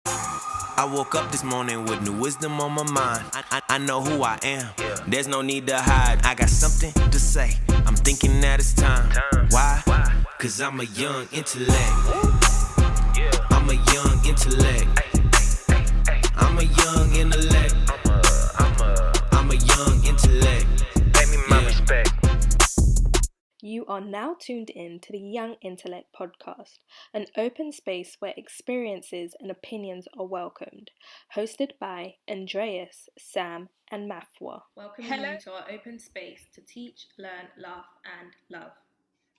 I woke up this morning with new wisdom on my mind. I know who I am. There's no need to hide. I got something to say. I'm thinking that it's time. Why? Cause I'm a young intellect. I'm a young intellect. I'm a young intellect. I'm a young intellect. Pay me my respect. You are now tuned in to the Young Intellect podcast, an open space where experiences and opinions are welcomed, hosted by Andreas, Sam, and Mafwa. Welcoming you to our open space to teach, learn, laugh, and love.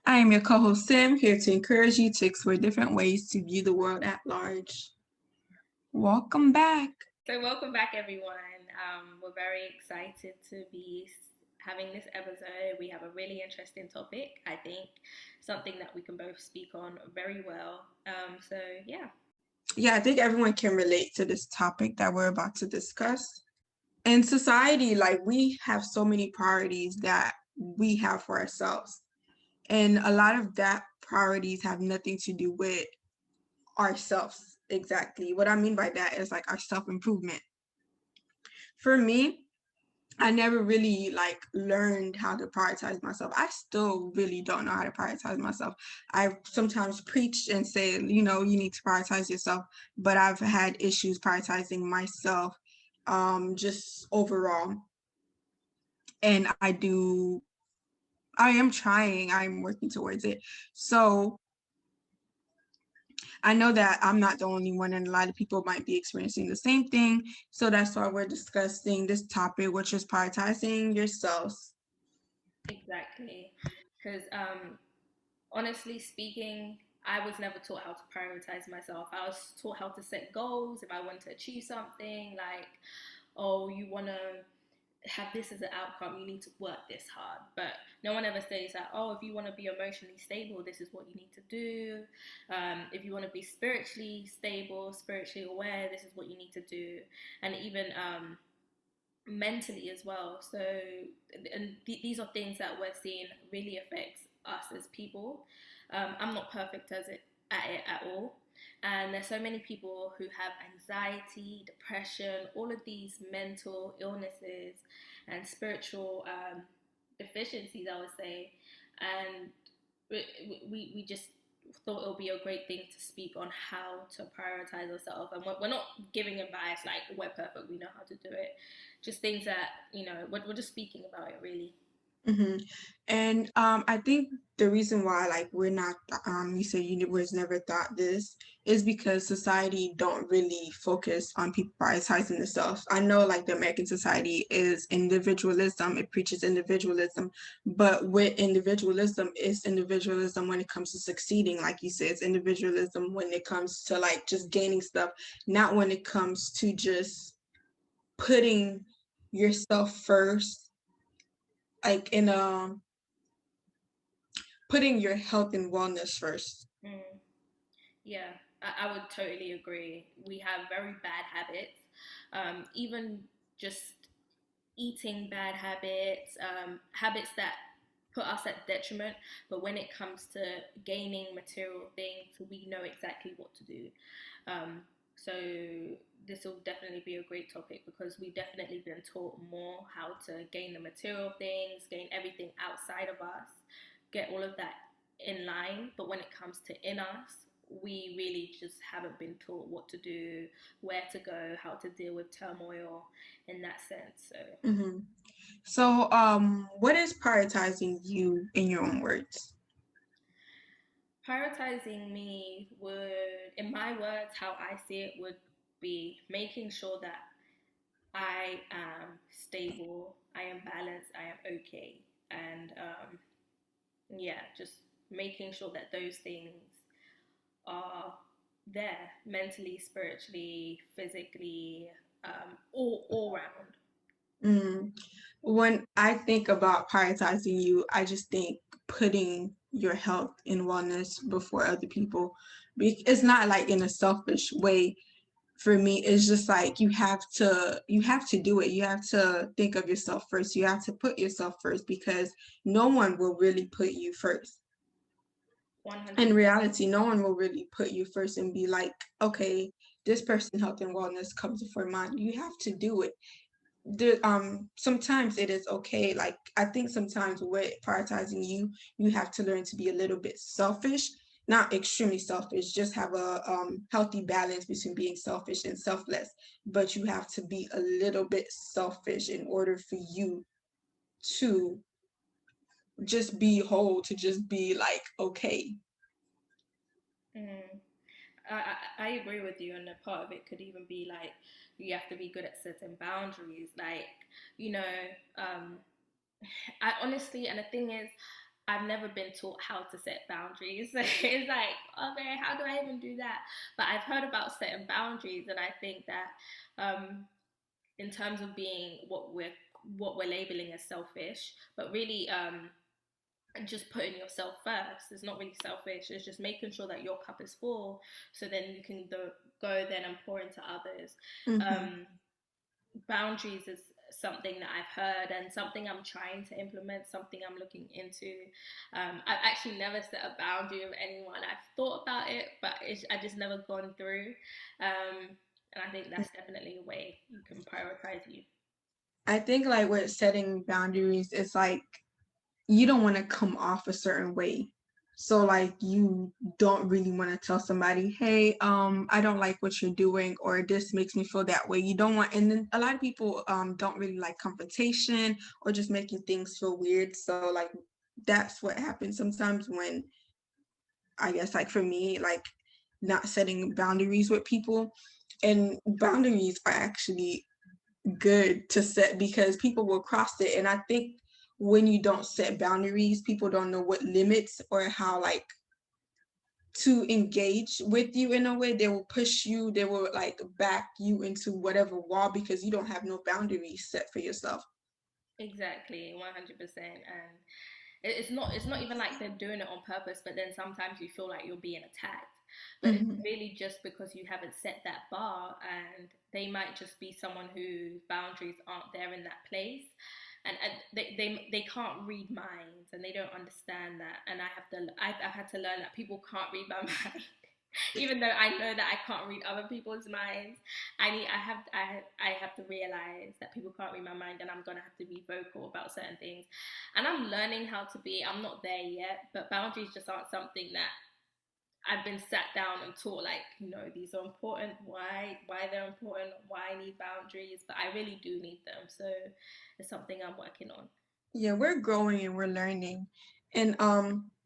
I am your co-host Sim, here to encourage you to explore different ways to view the world at large. Welcome back. So welcome back, everyone. We're very excited to be having this episode. We have a really interesting topic, I think, something that we can both speak on very well. Yeah, I think everyone can relate to this topic that we're about to discuss. In society, like we have so many priorities that we have for ourselves. And a lot of that priorities have nothing to do with ourselves exactly. What I mean by that is like our self-improvement. For me, I never really learned how to prioritize myself. I still really don't know how to prioritize myself. I sometimes preach and say, you need to prioritize yourself, but I've had issues prioritizing myself just overall. And I am trying, I'm working towards it. So I know that I'm not the only one, and a lot of people might be experiencing the same thing. So that's why we're discussing this topic, which is prioritizing yourselves. Exactly. Because honestly speaking, I was never taught how to prioritize myself. I was taught how to set goals if I want to achieve something, like, oh, you want to have this as an outcome, you need to work this hard. But no one ever says that, oh, if you want to be emotionally stable, this is what you need to do. If you want to be spiritually stable, spiritually aware, this is what you need to do. And even mentally as well. So, and these are things that we're seeing really affects us as people. I'm not perfect at it at all. And there's so many people who have anxiety, depression, all of these mental illnesses and spiritual deficiencies, I would say. And we just thought it would be a great thing to speak on how to prioritize ourselves. And we're not giving advice like we're perfect, we know how to do it. Just things that, we're just speaking about it really. Mm-hmm. And I think the reason why we're not you said you was never thought this is because society don't really focus on people prioritizing themselves. I know the American society is individualism, it preaches individualism, but with individualism it's individualism when it comes to succeeding, like you said, it's individualism when it comes to just gaining stuff, not when it comes to just putting yourself first, in putting your health and wellness first. Yeah, I would totally agree. We have very bad habits, even just eating bad habits, habits that put us at detriment. But when it comes to gaining material things, we know exactly what to do. So this will definitely be a great topic because we've definitely been taught more how to gain the material things, gain everything outside of us, get all of that in line. But when it comes to in us, we really just haven't been taught what to do, where to go, how to deal with turmoil in that sense. So Mm-hmm. So, what is prioritizing you in your own words? prioritizing me would, in my words, how I see it, would be making sure that I am stable, I am balanced, I am okay. And yeah, just making sure that those things are there mentally, spiritually, physically, all round. When I think about prioritizing you, I just think putting your health and wellness before other people. It's not in a selfish way. For me, it's just you have to do it. You have to think of yourself first. You have to put yourself first because no one will really put you first. 100. In reality, no one will really put you first and be like, okay, this person health and wellness comes before mine. You have to do it. Sometimes it is okay. Like I think sometimes with prioritizing you have to learn to be a little bit selfish, not extremely selfish, just have a healthy balance between being selfish and selfless. But you have to be a little bit selfish in order for you to just be whole, to just be like okay. Mm. I agree with you, and a part of it could even be like you have to be good at setting boundaries. Like, you know, um, I honestly, and the thing is, I've never been taught how to set boundaries. It's like, okay, how do I even do that? But I've heard about setting boundaries, and I think that in terms of being what we're labeling as selfish, but really and just putting yourself first. It's not really selfish. It's just making sure that your cup is full, so then you can go then and pour into others. Mm-hmm. Um, Boundaries is something that I've heard and something I'm trying to implement, something I'm looking into. I've actually never set a boundary with anyone. I've thought about it, but I just never gone through. And I think that's definitely a way you can prioritize you. I think like with setting boundaries, it's like you don't want to come off a certain way. So like you don't really want to tell somebody, hey, I don't like what you're doing, or this makes me feel that way. You don't want, and then a lot of people don't really like confrontation or just making things feel weird. So like that's what happens sometimes when, I guess, like for me, like not setting boundaries with people. And boundaries are actually good to set because people will cross it. And I think when you don't set boundaries, people don't know what limits or how like to engage with you in a way. They will push you, they will like back you into whatever wall because you don't have no boundaries set for yourself. Exactly, 100%. And it's not even like they're doing it on purpose, but then sometimes you feel like you're being attacked. But it's Hmm. really just because you haven't set that bar, and they might just be someone whose boundaries aren't there in that place. And they can't read minds, and they don't understand that. And I've had to learn that people can't read my mind. Even though I know that I can't read other people's minds, I have to realize that people can't read my mind, and I'm gonna have to be vocal about certain things. And I'm learning how to be. I'm not there yet, but boundaries just aren't something that I've been sat down and taught. Like, these are important. Why they're important? Why I need boundaries? But I really do need them. So it's something I'm working on. Yeah, we're growing and we're learning. And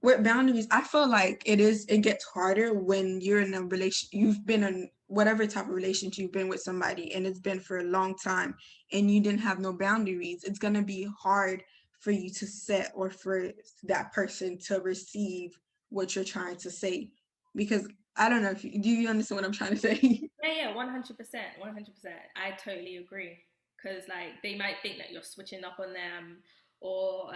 with boundaries, I feel like it gets harder when you're in a relation, you've been in whatever type of relationship you've been with somebody and it's been for a long time and you didn't have no boundaries. It's gonna be hard for you to set or for that person to receive what you're trying to say. Because I don't know if do you understand what I'm trying to say? Yeah, 100%, 100%. I totally agree. Because, like, they might think that you're switching up on them, or,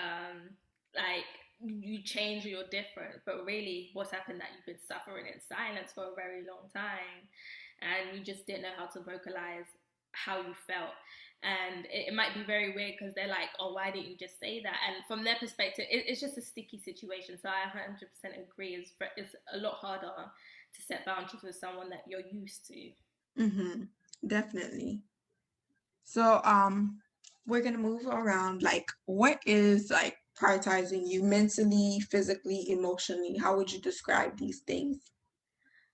like, you change or you're different. But really, what's happened that you've been suffering in silence for a very long time, and you just didn't know how to vocalize how you felt. And it might be very weird because they're like, oh, why didn't you just say that? And from their perspective, it's just a sticky situation. So I 100% agree. It's a lot harder to set boundaries with someone that you're used to. Mm-hmm. Definitely. So we're gonna move around like what is like prioritizing you mentally, physically, emotionally? How would you describe these things?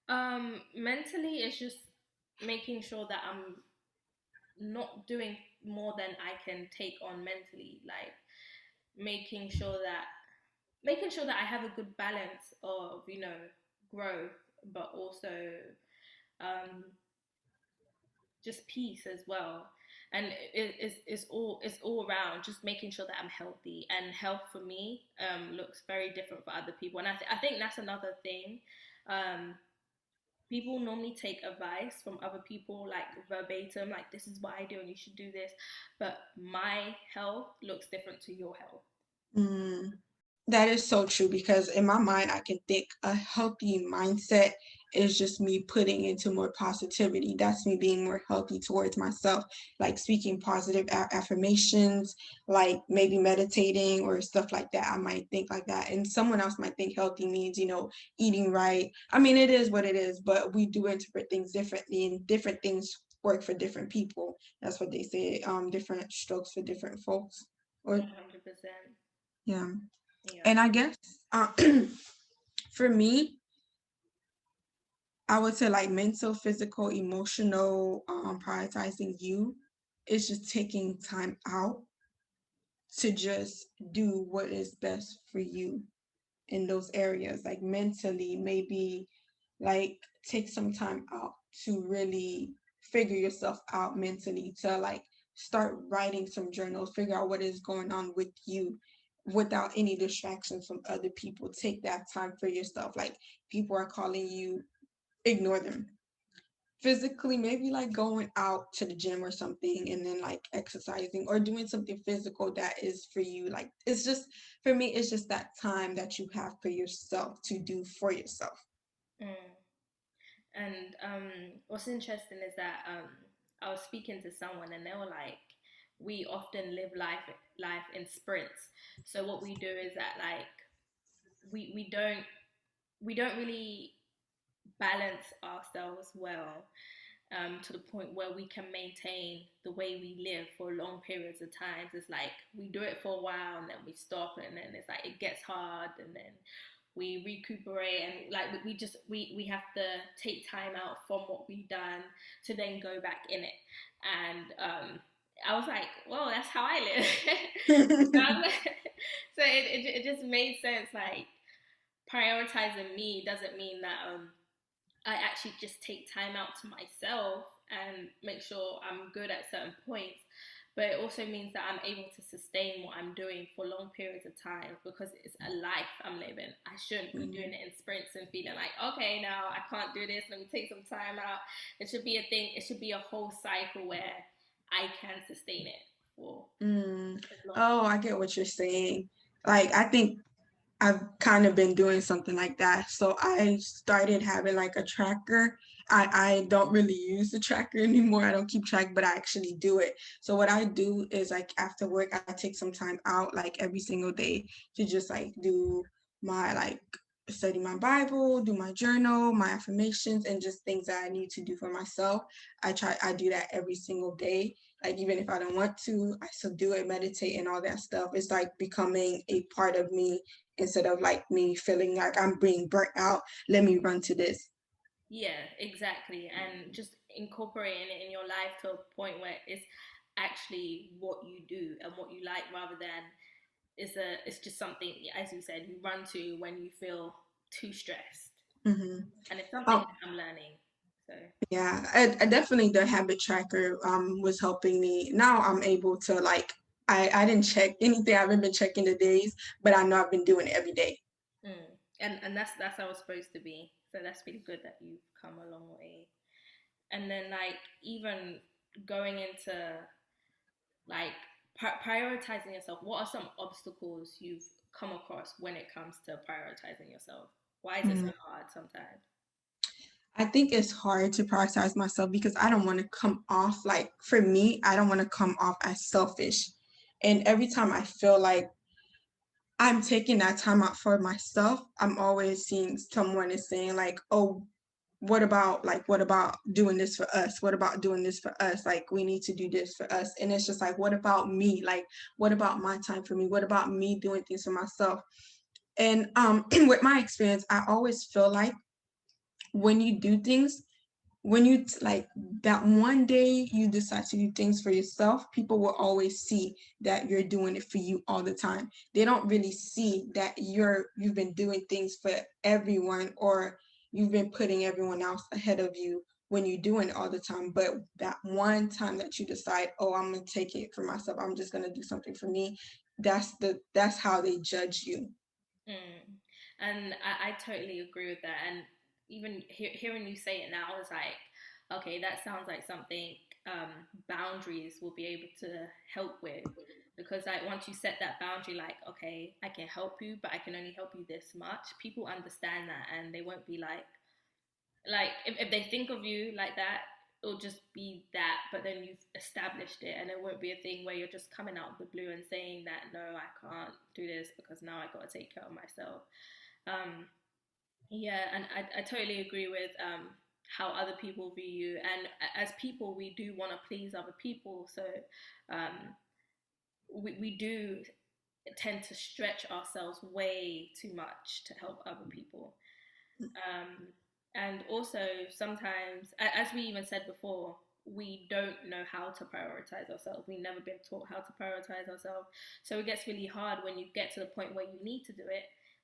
Mentally, it's just making sure that I'm not doing more than I can take on mentally. Like making sure that making sure that I have a good balance of growth, but also um, just peace as well. And it's all around just making sure that I'm healthy. And health for me looks very different for other people. And I think that's another thing. Um, People normally take advice from other people like verbatim, like this is what I do and you should do this. But my health looks different to your health. Mm, that is so true because in my mind, I can think a healthy mindset is just me putting into more positivity. That's me being more healthy towards myself, like speaking positive affirmations, like maybe meditating or stuff like that. I might think like that. And someone else might think healthy means, eating right. I mean, it is what it is, but we do interpret things differently, and different things work for different people. That's what they say. Different strokes for different folks. Or 100%. yeah. Yeah. And I guess for me, I would say like mental, physical, emotional, prioritizing you is just taking time out to just do what is best for you in those areas. Like mentally, maybe like take some time out to really figure yourself out mentally, to like start writing some journals, figure out what is going on with you without any distractions from other people. Take that time for yourself. Like people are calling you, ignore them. Physically, maybe like going out to the gym or something, and then like exercising or doing something physical that is for you. Like it's just, for me, it's just that time that you have for yourself to do for yourself. Mm. And what's interesting is that I was speaking to someone and they were like, we often live life in sprints. So what we do is that like we don't really balance ourselves well, to the point where we can maintain the way we live for long periods of times. It's like we do it for a while and then we stop, and then it's like it gets hard, and then we recuperate, and like we have to take time out from what we've done to then go back in it. And I was like, well, that's how I live. So it just made sense. Like prioritizing me doesn't mean that I actually just take time out to myself and make sure I'm good at certain points. But it also means that I'm able to sustain what I'm doing for long periods of time, because it's a life I'm living. I shouldn't be doing it in sprints and feeling like, okay, now I can't do this. Let me take some time out. It should be a thing. It should be a whole cycle where I can sustain it for Mm. as long. Oh, I get what you're saying. Like, I think I've kind of been doing something like that. So I started having like a tracker. I don't really use the tracker anymore. I don't keep track, but I actually do it. So what I do is like after work, I take some time out like every single day to just like do my like study my Bible, do my journal, my affirmations, and just things that I need to do for myself. I do that every single day. Like even if I don't want to, I still do it, meditate and all that stuff. It's like becoming a part of me instead of like me feeling like I'm being burnt out. Let me run to this. Yeah, exactly. And just incorporating it in your life to a point where it's actually what you do and what you like, rather than it's just something, as you said, you run to when you feel too stressed. Mm-hmm. And it's something Oh, that I'm learning. So yeah, I definitely, the habit tracker was helping me. Now I'm able to like, I didn't check anything. I haven't been checking the days, but I know I've been doing it every day. and that's how it's supposed to be. So that's really good that you've come a long way. And then like even going into like prioritizing yourself, what are some obstacles you've come across when it comes to prioritizing yourself? Why is it so Mm. hard sometimes? I think it's hard to prioritize myself because I don't want to come off like, for me, I don't want to come off as selfish. And every time I feel like I'm taking that time out for myself, I'm always seeing someone is saying like, oh, what about doing this for us? What about doing this for us? Like we need to do this for us. And it's just like, what about me? Like, what about my time for me? What about me doing things for myself? And with my experience, I always feel like when you do things, when you like that one day you decide to do things for yourself, people will always see that you're doing it for you all the time. They don't really see that you've been doing things for everyone, or you've been putting everyone else ahead of you when you're doing it all the time. But that one time that you decide, oh, I'm gonna take it for myself, I'm just gonna do something for me, that's how they judge you. Mm. And I totally agree with that. And even hearing you say it now, I was like, okay, that sounds like something boundaries will be able to help with. Because like once you set that boundary, like, okay, I can help you, but I can only help you this much, people understand that and they won't be like, like if they think of you like that, it'll just be that, but then you've established it, and it won't be a thing where you're just coming out of the blue and saying that no, I can't do this because now I got to take care of myself. um yeah, and I totally agree with how other people view you, and as people we do want to please other people, so um we do tend to stretch ourselves way too much to help other people. um, and also sometimes, as we even said before, we don't know how to prioritize ourselves. We've never been taught how to prioritize ourselves, so it gets really hard when you get to the point where you need to do it,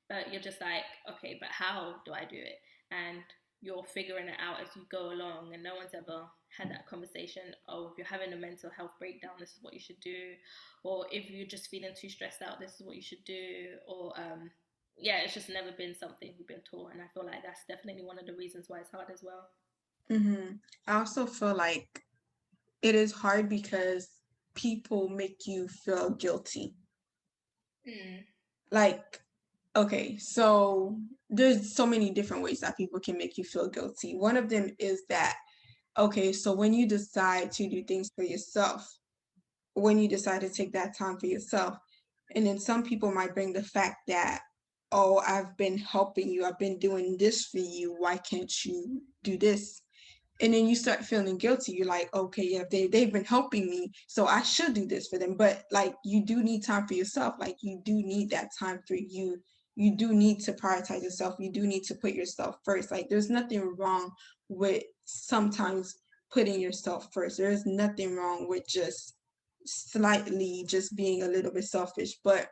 but you're just like, okay, but how do I do it? And you're figuring it out as you go along, and no one's ever had that conversation. Oh, if you're having a mental health breakdown, this is what you should do, or if you're just feeling too stressed out, this is what you should do, or yeah, it's just never been something we've been taught, and I feel like that's definitely one of the reasons why it's hard as well. I also feel like it is hard because people make you feel guilty. Mm. Like, okay, so there's so many different ways that people can make you feel guilty. One of them is that, okay, so when you decide to do things for yourself, when you decide to take that time for yourself, and then some people might bring the fact that, oh, I've been helping you, I've been doing this for you, why can't you do this? And then you start feeling guilty. You're like, okay, yeah, they've been helping me, so I should do this for them. But like, you do need time for yourself. Like, you do need that time for you. You do need to prioritize yourself. You do need to put yourself first. Like, there's nothing wrong with sometimes putting yourself first. There's nothing wrong with just slightly just being a little bit selfish. But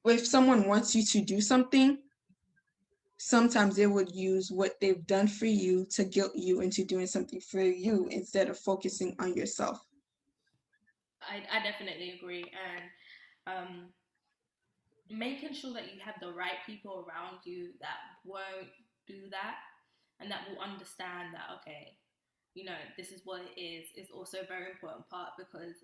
if someone wants you to do something, sometimes they would use what they've done for you to guilt you into doing something for you instead of focusing on yourself. I definitely agree, and making sure that you have the right people around you that won't do that, and that will understand that, okay, this is what it is also a very important part, because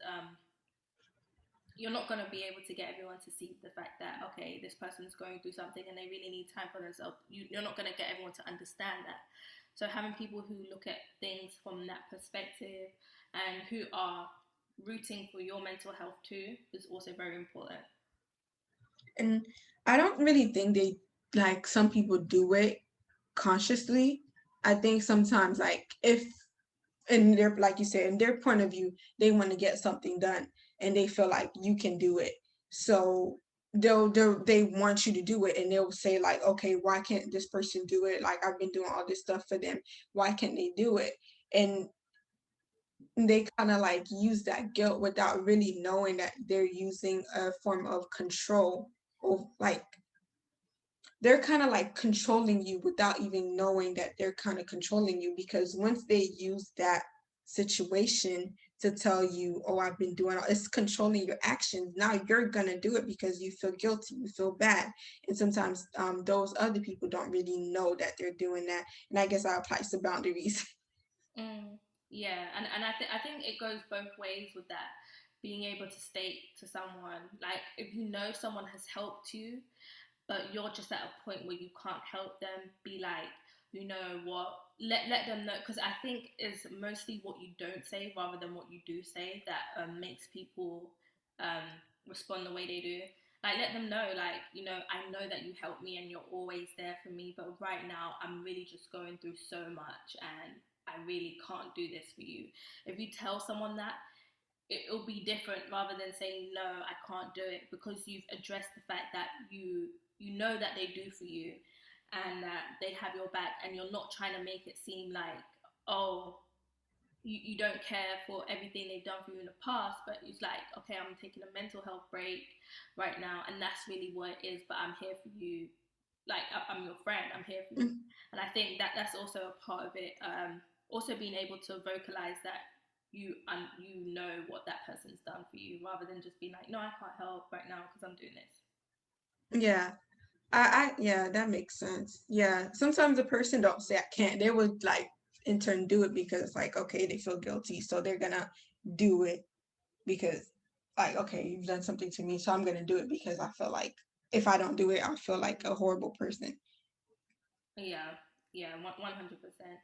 you're not going to be able to get everyone to see the fact that, okay, this person's going through something and they really need time for themselves. You're not going to get everyone to understand that. So having people who look at things from that perspective and who are rooting for your mental health too is also very important. And I don't really think they, like, some people do it consciously. I think sometimes, like, if in their, like you said, in their point of view, they want to get something done and they feel like you can do it. So they want you to do it, and they'll say like, okay, why can't this person do it? Like, I've been doing all this stuff for them. Why can't they do it? And they kind of like use that guilt without really knowing that they're using a form of control, or like they're kind of like controlling you without even knowing that they're kind of controlling you, because once they use that situation to tell you, oh, I've been doing all, it's controlling your actions. Now you're gonna do it because you feel guilty, you feel bad. And sometimes those other people don't really know that they're doing that. And I guess that applies to boundaries. Mm, yeah, and I think it goes both ways with that. Being able to state to someone, like, if you know someone has helped you, but you're just at a point where you can't help them, be like, you know what, let them know, because I think it's mostly what you don't say rather than what you do say that makes people um, respond the way they do. Like, let them know, like, I know that you help me and you're always there for me, but right now I'm really just going through so much and I really can't do this for you. If you tell someone that, it'll be different rather than saying no, I can't do it, because you've addressed the fact that you know that they do for you and that they have your back, and you're not trying to make it seem like, oh, you don't care for everything they've done for you in the past, but it's like, okay, I'm taking a mental health break right now, and that's really what it is, but I'm here for you. Like, I'm your friend, I'm here for you. And I think that that's also a part of it. Also being able to vocalize that you know what that person's done for you, rather than just being like, no, I can't help right now because I'm doing this. Yeah. Yeah, that makes sense. Yeah. Sometimes a person don't say I can't. They would like in turn do it because it's like, okay, they feel guilty. So they're gonna do it because like, okay, you've done something to me, so I'm gonna do it because I feel like if I don't do it, I feel like a horrible person. Yeah. Yeah, 100%.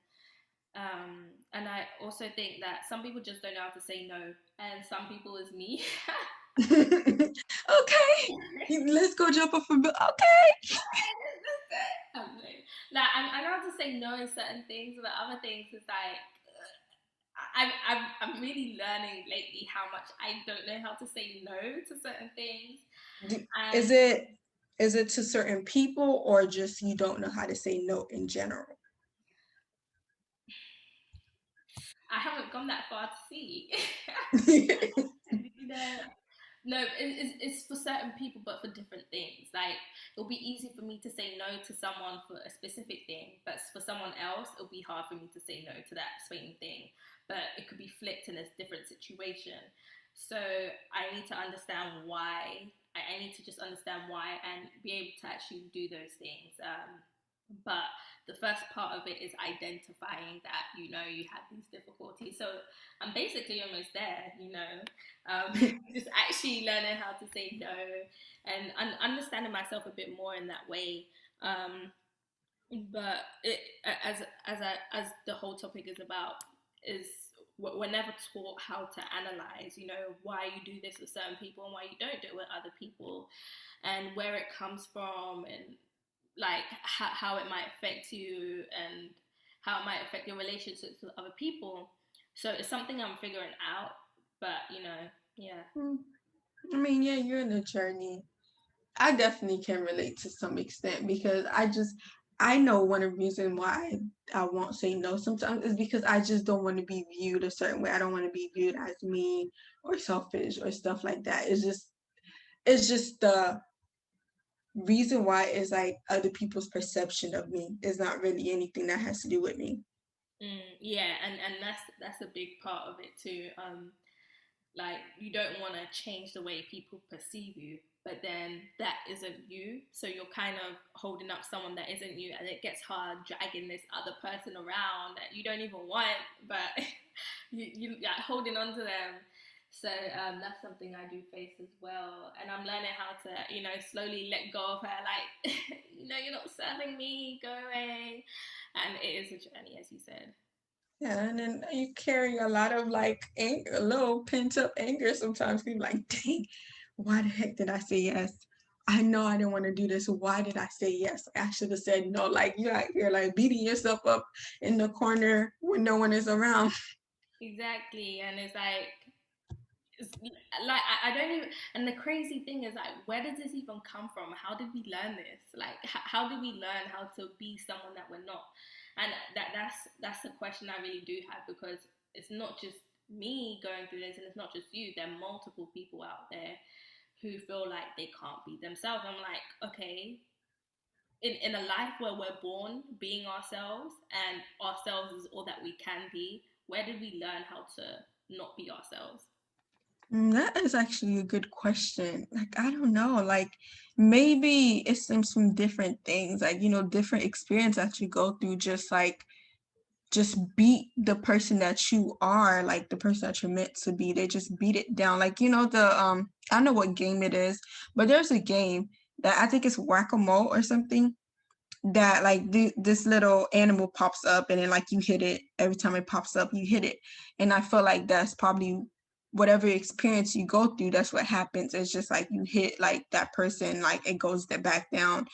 And I also think that some people just don't know how to say no, and some people is me. Okay, let's go jump off a bill. Okay. Like I know how to say no in certain things, but other things is like I'm really learning lately how much I don't know how to say no to certain things, Is and it to certain people or just you don't know how to say no in general? I haven't gone that far to see. You know, no, it's for certain people, but for different things. Like it'll be easy for me to say no to someone for a specific thing, but for someone else, it'll be hard for me to say no to that same thing. But it could be flipped in a different situation. So I need to understand why. I need to just understand why and be able to actually do those things. But the first part of it is identifying that you have these difficulties. So I'm basically almost there. Just actually learning how to say no and understanding myself a bit more in that way. Um, but as the whole topic is about is we're never taught how to analyze, why you do this with certain people and why you don't do it with other people, and where it comes from, and like how it might affect you and how it might affect your relationships with other people. So it's something I'm figuring out, but yeah. I mean, yeah, you're in a journey. I definitely can relate to some extent because I know one of the reasons why I won't say no sometimes is because I just don't want to be viewed a certain way. I don't want to be viewed as mean or selfish or stuff like that. It's just the reason why is like other people's perception of me is not really anything that has to do with me. Yeah, and that's a big part of it too. Like you don't want to change the way people perceive you, but then that isn't you, so you're kind of holding up someone that isn't you, and it gets hard dragging this other person around that you don't even want, but you like holding on to them. So that's something I do face as well, and I'm learning how to slowly let go of her, like you're not serving me, go away. And it is a journey, as you said. Yeah, and then you carry a lot of like anger, a little pent up anger sometimes. People like, dang, why the heck did I say yes? I know I didn't want to do this. Why did I say yes? I should have said no. Like you're like beating yourself up in the corner when no one is around. Exactly, and it's like I don't even. And the crazy thing is, like, where does this even come from? How did we learn this? Like, how did we learn how to be someone that we're not? And that's the question I really do have, because it's not just me going through this, and it's not just you. There are multiple people out there who feel like they can't be themselves. I'm like, okay, in a life where we're born being ourselves and ourselves is all that we can be, where did we learn how to not be ourselves? That is actually a good question. Like, I don't know. Like, maybe it stems from different things, like, different experience that you go through, just beat the person that you are, like the person that you're meant to be. They just beat it down. Like, I don't know what game it is, but there's a game that I think it's whack-a-mole or something that like this little animal pops up and then like you hit it every time it pops up, you hit it. And I feel like that's probably whatever experience you go through, that's what happens. It's just like you hit like that person, like it goes back down.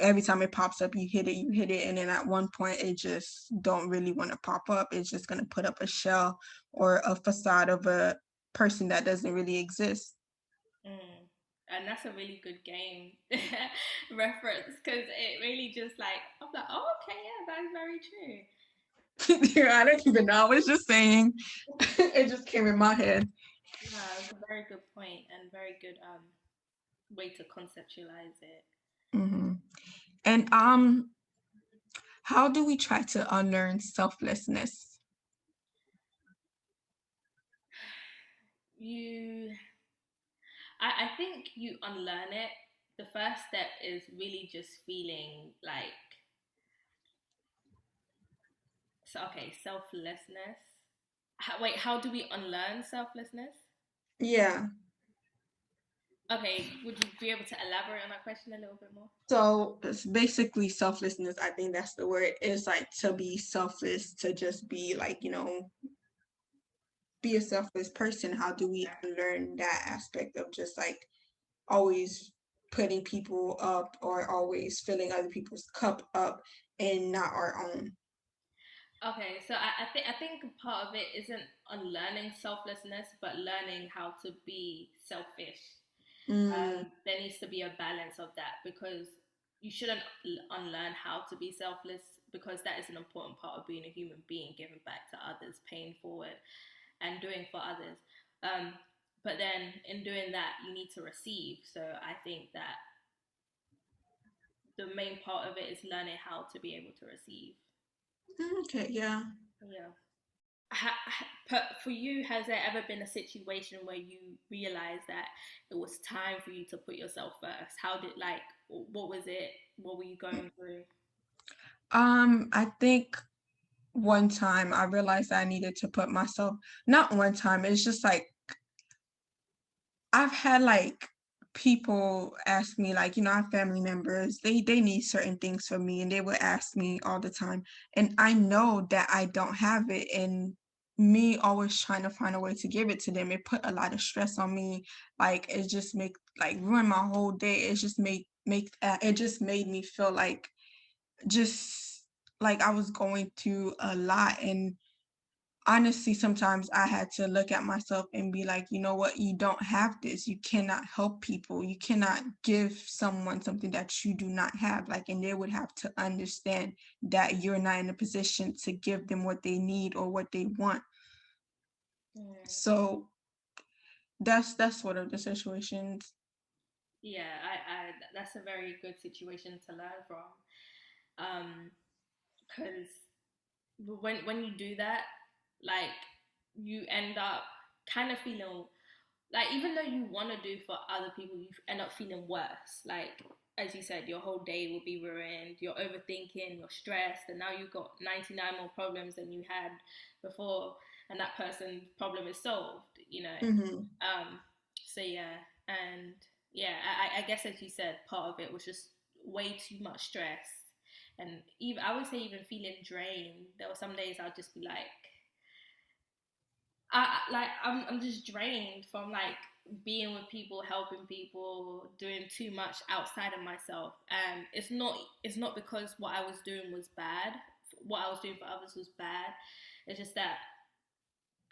Every time it pops up, you hit it, and then at one point it just don't really want to pop up. It's just gonna put up a shell or a facade of a person that doesn't really exist. Mm. And that's a really good game reference, because it really just like, I'm like, oh, okay, yeah, that's very true. Yeah, I don't even know. I was just saying. It just came in my head. Yeah, it's a very good point and very good way to conceptualize it. Hmm. And how do we try to unlearn selflessness? You, I think you unlearn it. The first step is really just feeling like, so okay, selflessness. Wait, how do we unlearn selflessness? Yeah. Okay, would you be able to elaborate on that question a little bit more? So it's basically selflessness. I think that's the word. It's like to be selfless, to just be like, be a selfless person. How do we learn that aspect of just like always putting people up or always filling other people's cup up and not our own? Okay, so I think part of it isn't unlearning selflessness, but learning how to be selfish. Mm, There needs to be a balance of that because you shouldn't unlearn how to be selfless because that is an important part of being a human being, giving back to others, paying forward, and doing for others. Um, but then in doing that, you need to receive. So I think that the main part of it is learning how to be able to receive. okay, yeah. Yeah. For you, has there ever been a situation where you realized that it was time for you to put yourself first? How did like what was it? What were you going through? I think one time I realized I needed to put myself, not one time, it's just like I've had like people ask me, like, I have family members, they need certain things from me and they would ask me all the time. And I know that I don't have it, and me always trying to find a way to give it to them, it put a lot of stress on me. Like it just make like ruin my whole day. It just it just made me feel like just like I was going through a lot. And honestly, sometimes I had to look at myself and be like, you know what, you don't have this. You cannot help people. You cannot give someone something that you do not have. Like, and they would have to understand that you're not in a position to give them what they need or what they want. Mm. So that's one of the situations. Yeah, I that's a very good situation to learn from. Because when you do that, like you end up kind of feeling like even though you want to do for other people, you end up feeling worse. Like as you said, your whole day will be ruined. You're overthinking, you're stressed, and now you've got 99 more problems than you had before, and that person's problem is solved. Mm-hmm. Um, so yeah, and yeah, I guess as you said, part of it was just way too much stress, and even I would say even feeling drained. There were some days I'll just be like, I'm just drained from like being with people, helping people, doing too much outside of myself. And it's not because what I was doing was bad. What I was doing for others was bad. It's just that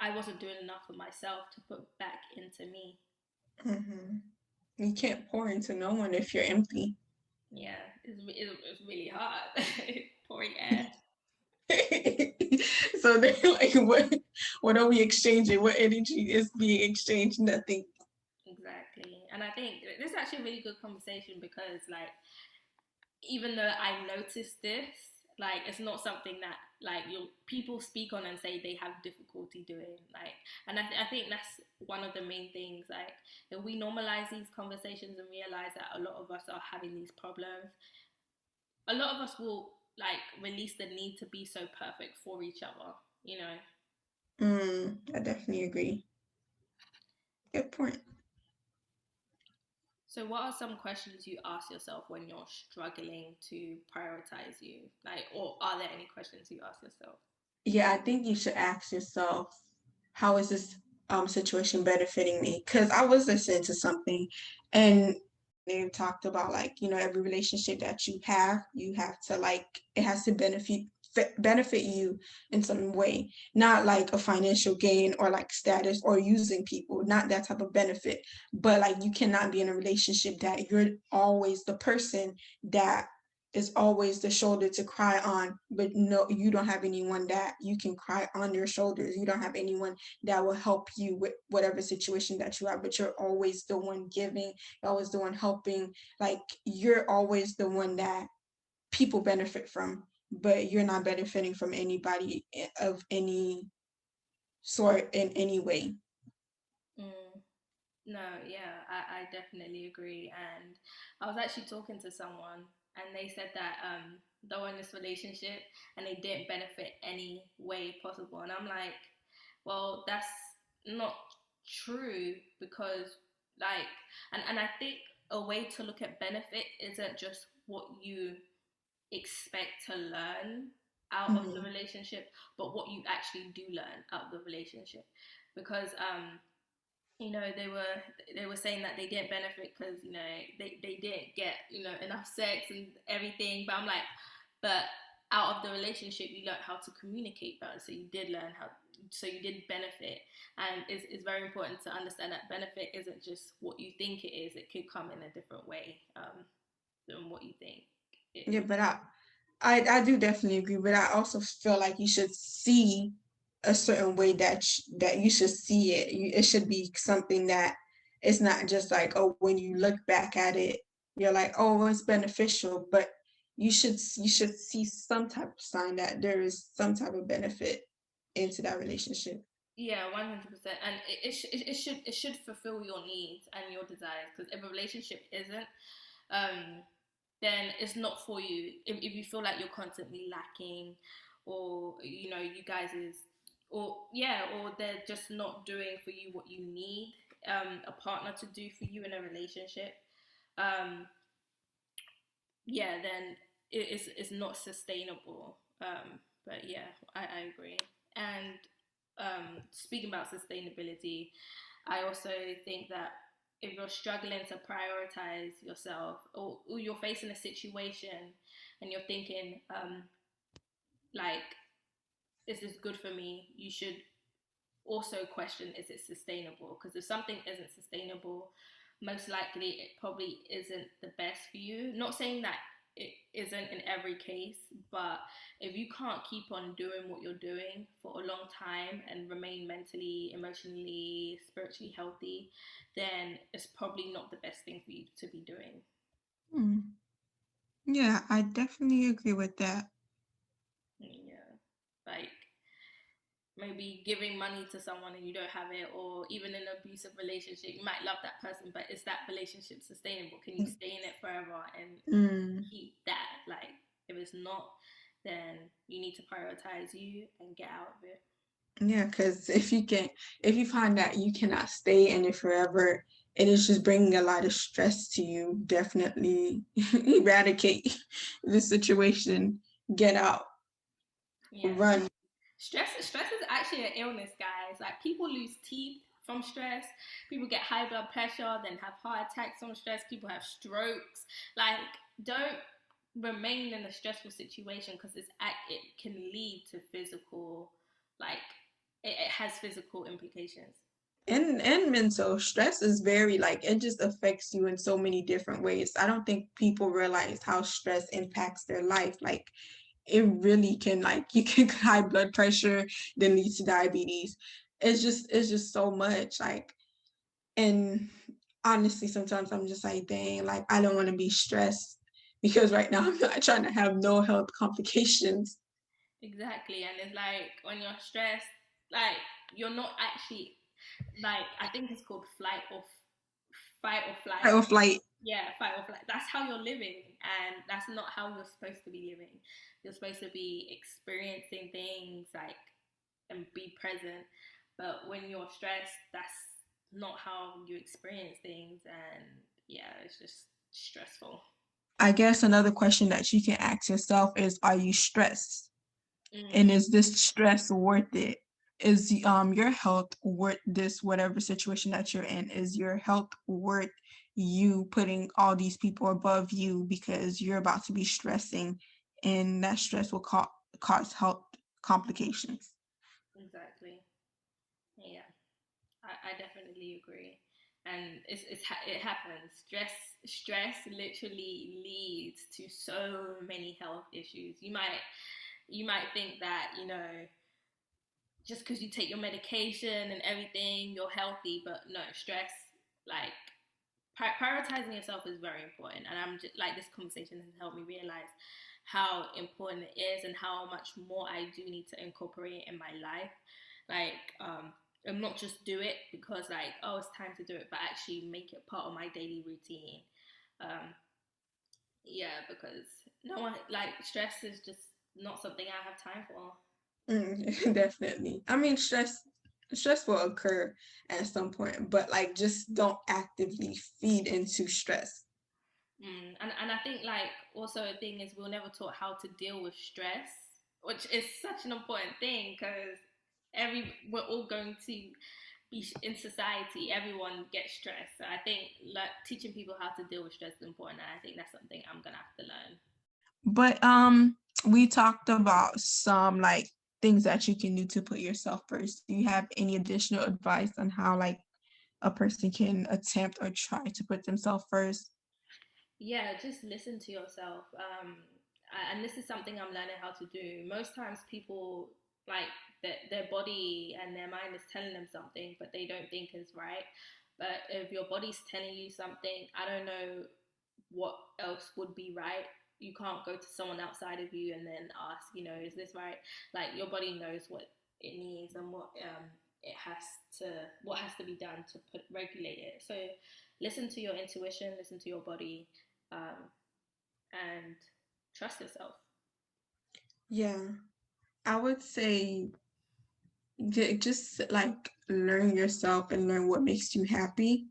I wasn't doing enough for myself to put back into me. Mm-hmm. You can't pour into no one if you're empty. Yeah, it's really hard pouring air. So they're like, what are we exchanging? What energy is being exchanged? Nothing. Exactly. And I think this is actually a really good conversation because like even though I noticed this, like it's not something that like you people speak on and say they have difficulty doing. Like, and I think that's one of the main things. Like, if we normalize these conversations and realize that a lot of us are having these problems, a lot of us will like release the need to be so perfect for each other. You know. I definitely agree. Good point. So, what are some questions you ask yourself when you're struggling to prioritize you? Like, or are there any questions you ask yourself? Yeah, I think you should ask yourself, how is this situation benefiting me? Because I was listening to something and they talked about like, every relationship that you have to like, it has to benefit you in some way, not like a financial gain or like status or using people, not that type of benefit. But like you cannot be in a relationship that you're always the person that is always the shoulder to cry on, but no, you don't have anyone that you can cry on your shoulders. You don't have anyone that will help you with whatever situation that you have, but you're always the one giving, you're always the one helping. Like you're always the one that people benefit from, but you're not benefiting from anybody of any sort in any way. Mm. No, yeah, I definitely agree. And I was actually talking to someone and they said that they were in this relationship and they didn't benefit any way possible. And I'm like, well, that's not true because Like, and I think a way to look at benefit isn't just what you expect to learn out of the Mm-hmm. relationship, but what you actually do learn out of the relationship. Because they were saying that they didn't benefit because they didn't get enough sex and everything. But I'm like, but out of the relationship you learned how to communicate better, so you did learn how, so you did benefit. And it's very important to understand that benefit isn't just what you think it is. It could come in a different way than what you think it Yeah, would. but I do definitely agree, but I also feel like you should see a certain way that you should see it. It should be something that it's not just like, oh, when you look back at it, you're like, oh, it's beneficial, but you should see some type of sign that there is some type of benefit into that relationship. Yeah, 100%. And it should fulfill your needs and your desires. Because if a relationship isn't, um, then it's not for you. If you feel like you're constantly lacking, or you guys is, or yeah, or they're just not doing for you what you need a partner to do for you in a relationship, um, yeah, then it's not sustainable. But yeah, I agree. And speaking about sustainability, I also think that if you're struggling to prioritize yourself, or you're facing a situation and you're thinking, like, is this good for me? You should also question, is it sustainable? Because if something isn't sustainable, most likely it probably isn't the best for you. Not saying that it isn't in every case, but if you can't keep on doing what you're doing for a long time and remain mentally, emotionally, spiritually healthy, then it's probably not the best thing for you to be doing. Hmm. Yeah, I definitely agree with that. Yeah, like maybe giving money to someone and you don't have it, or even in an abusive relationship, you might love that person, but is that relationship sustainable? Can you stay in it forever and Mm. keep that? Like, if it's not, then you need to prioritize you and get out of it. Yeah, because if you find that you cannot stay in it forever, it is just bringing a lot of stress to you, definitely eradicate the situation, get out, Yeah, run. stress is actually an illness, guys. Like, people lose teeth from stress, people get high blood pressure, then have heart attacks from stress, people have strokes. Like, don't remain in a stressful situation, because it can lead to physical, like, it has physical implications. And mental stress is very like it just affects you in so many different ways. I don't think people realize how stress impacts their life. Like it really can like you can high blood pressure, then leads to diabetes. It's just so much like. And honestly, sometimes I'm just like, dang, like I don't want to be stressed because right now I'm not trying to have no health complications. Exactly. And it's like, when you're stressed, like, you're not actually, like, I think it's called fight or flight. Fight or flight. Yeah, fight or flight. That's how you're living, and that's not how you're supposed to be living. You're supposed to be experiencing things, like, and be present. But when you're stressed, that's not how you experience things, and yeah, it's just stressful. I guess another question that you can ask yourself is, are you stressed? And Mm, is this stress worth it? Is your health worth this whatever situation that you're in? Is your health worth you putting all these people above you because you're about to be stressing and that stress will cause health complications? exactly. Yeah. I definitely agree, and it happens. Stress literally leads to so many health issues. You might think that just because you take your medication and everything, you're healthy, but no, stress, like, prioritizing yourself is very important. And I'm just like, this conversation has helped me realize how important it is and how much more I do need to incorporate in my life. Like, and not just do it because, like, oh, it's time to do it, but actually make it part of my daily routine. um yeah, because no one, like, stress is just not something I have time for. Definitely. I mean, stress. stress will occur at some point, but like just don't actively feed into stress. And I think like also a thing is we're never taught how to deal with stress, which is such an important thing because we're all going to be in society. Everyone gets stressed, so I think like teaching people how to deal with stress is important. And I think that's something I'm gonna have to learn. But we talked about some like things that you can do to put yourself first. Do you have any additional advice on how like a person can attempt or try to put themselves first? Yeah, just listen to yourself. And this is something I'm learning how to do. Most times, people like their body and their mind is telling them something, but they don't think is right. But if your body's telling you something, I don't know what else would be right. You can't go to someone outside of you and then ask, is this right? Like your body knows what it needs and it has what has to be done to regulate it. So listen to your intuition, listen to your body, and trust yourself. Yeah, I would say just like learn yourself and learn what makes you happy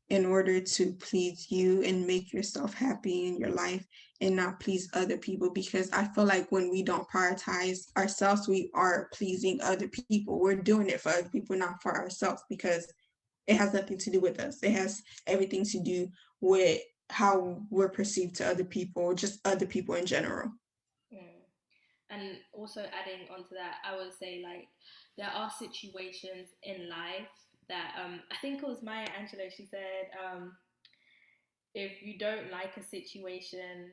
in order to please you and make yourself happy in your life and not please other people, because I feel like when we don't prioritize ourselves, we are pleasing other people. We're doing it for other people, not for ourselves, because it has nothing to do with us. It has everything to do with how we're perceived to other people, or just other people in general. Mm. And also adding onto that, I would say like there are situations in life that I think it was Maya Angelou. She said, if you don't like a situation,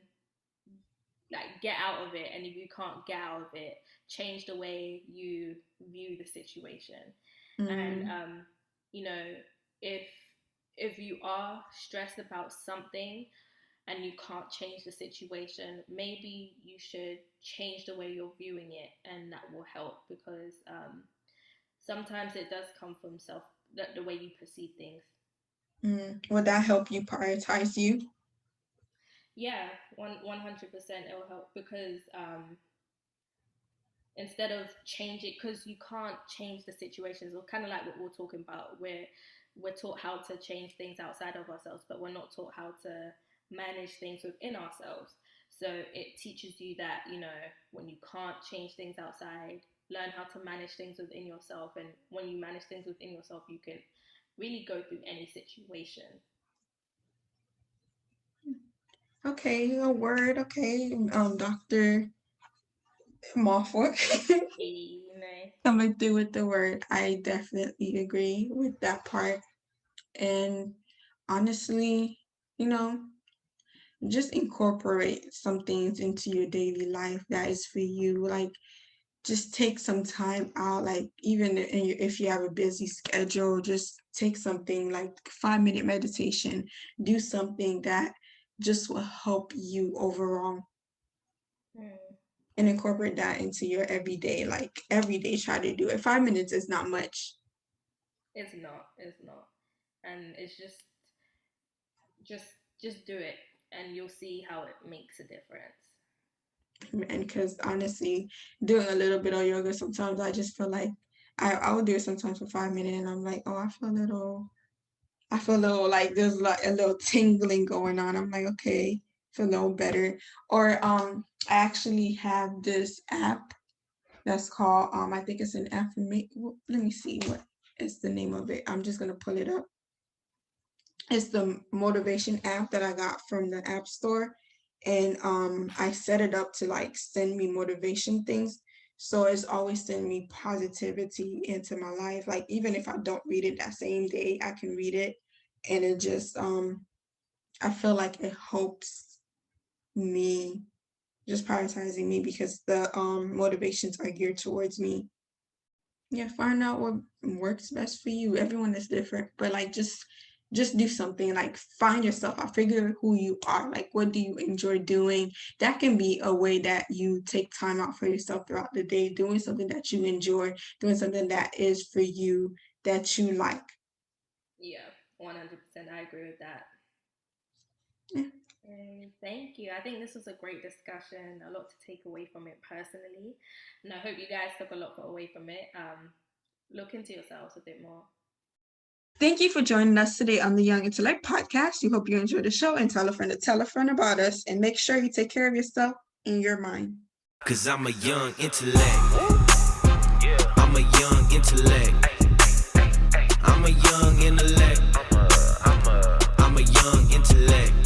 like get out of it, and if you can't get out of it, change the way you view the situation. And Mm. you know, if you are stressed about something and you can't change the situation, maybe you should change the way you're viewing it, and that will help because sometimes it does come from the way you perceive things. Would that help you prioritize you? Yeah, 100% it will help because instead of change it, because you can't change the situations, or kind of like what we're talking about, where we're taught how to change things outside of ourselves, but we're not taught how to manage things within ourselves. So it teaches you that, when you can't change things outside, learn how to manage things within yourself. And when you manage things within yourself, you can really go through any situation. Okay, a word. Okay, Dr. Mofford. You know. Coming through with the word. I definitely agree with that part. And honestly, you know, just incorporate some things into your daily life that is for you. Like, just take some time out. Like, even if you have a busy schedule, just take something like 5 minute meditation. Do something that just will help you overall, Hmm. and incorporate that into your everyday. Like, every day, try to do it. 5 minutes is not much. It's not. It's not. And it's just just do it, and you'll see how it makes a difference. And because honestly, doing a little bit of yoga, sometimes I just feel like I will do it sometimes for 5 minutes, and I'm like, oh, I feel a little like there's like a little tingling going on. I'm like, okay, feel a little better. Or I actually have this app that's called I think it's an affirmation. Let me see what is the name of it. I'm just gonna pull it up. It's the motivation app that I got from the app store, and I set it up to like send me motivation things. So it's always sending me positivity into my life. Like, even if I don't read it that same day, I can read it, and it just I feel like it helps me, just prioritizing me, because the motivations are geared towards me. Yeah, find out what works best for you. Everyone is different, but like just do something. Like, find yourself out, figure who you are. Like, what do you enjoy doing? That can be a way that you take time out for yourself throughout the day, doing something that you enjoy, doing something that is for you, that you like. Yeah, 100%. I agree with that. Yeah. Thank you. I think this was a great discussion, a lot to take away from it personally. And I hope you guys took a lot away from it. look into yourselves a bit more. Thank you for joining us today on the Young Intellect podcast. We hope you enjoyed the show, and tell a friend about us, and make sure you take care of yourself and your mind. Cause I'm a young intellect. I'm a young intellect. I'm a young intellect. I'm a young intellect.